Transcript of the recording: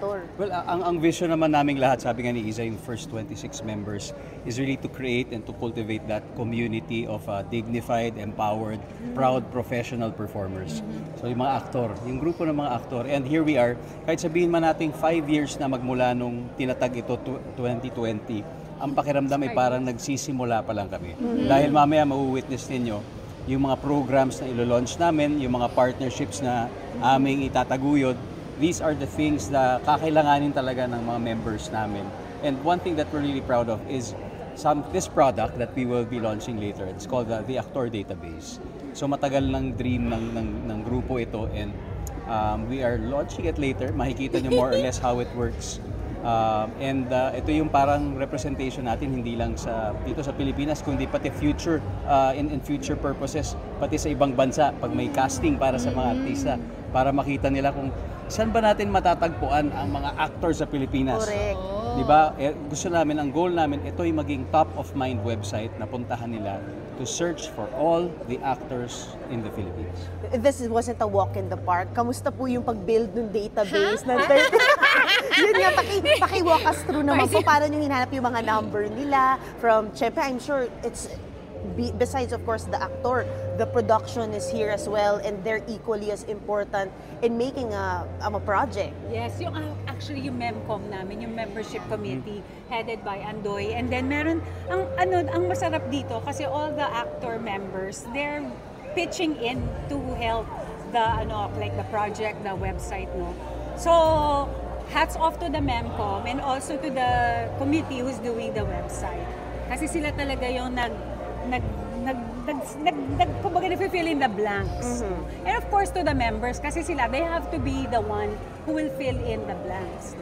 aktor? Well, ang vision naman naming lahat, sabi nga ni Iza, yung first 26 members, is really to create and to cultivate that community of dignified, empowered, proud, professional performers. So yung mga aktor, yung grupo ng mga aktor. And here we are, kahit sabihin man natin 5 years na magmula nung tinatag ito 2020, ang pakiramdam ay parang nagsisimula pa lang kami. Dahil mamaya mauwitness ninyo, yung mga programs na ilo-launch namin, yung mga partnerships na aming itataguyod, these are the things na kakailanganin talaga ng mga members namin. And one thing that we're really proud of is this product that we will be launching later. It's called the Actor Database. So matagal ng dream ng grupo ito, and we are launching it later. Makikita nyo more or less how it works. Ito yung parang representation natin hindi lang dito sa Pilipinas, kundi pati future in future purposes, pati sa ibang bansa pag may casting para sa mga artista, para makita nila kung saan ba natin matatagpuan ang mga actor sa Pilipinas. Correct. Di ba? Gusto namin, ang goal namin, ito yung maging top of mind website na puntahan nila to search for all the actors in the Philippines. This wasn't a walk in the park. Kamusta po yung pag-build ng database ng 30? Yun nga, paki-walk us through naman po. Paano nyo hinanap yung mga number nila from, syempre, I'm sure it's, besides of course the actor, the production is here as well, and they're equally as important in making a project. Yes, yung actually yung MEMCOM namin, yung membership committee headed by Andoy, and then meron ang masarap dito kasi all the actor members, they're pitching in to help the like the project, the website, no. So hats off to the MEMCOM and also to the committee who's doing the website. Kasi sila talaga yung kumbaga na-fill in the blanks. And of course to the members, kasi sila, they have to be the one who will fill in the blanks.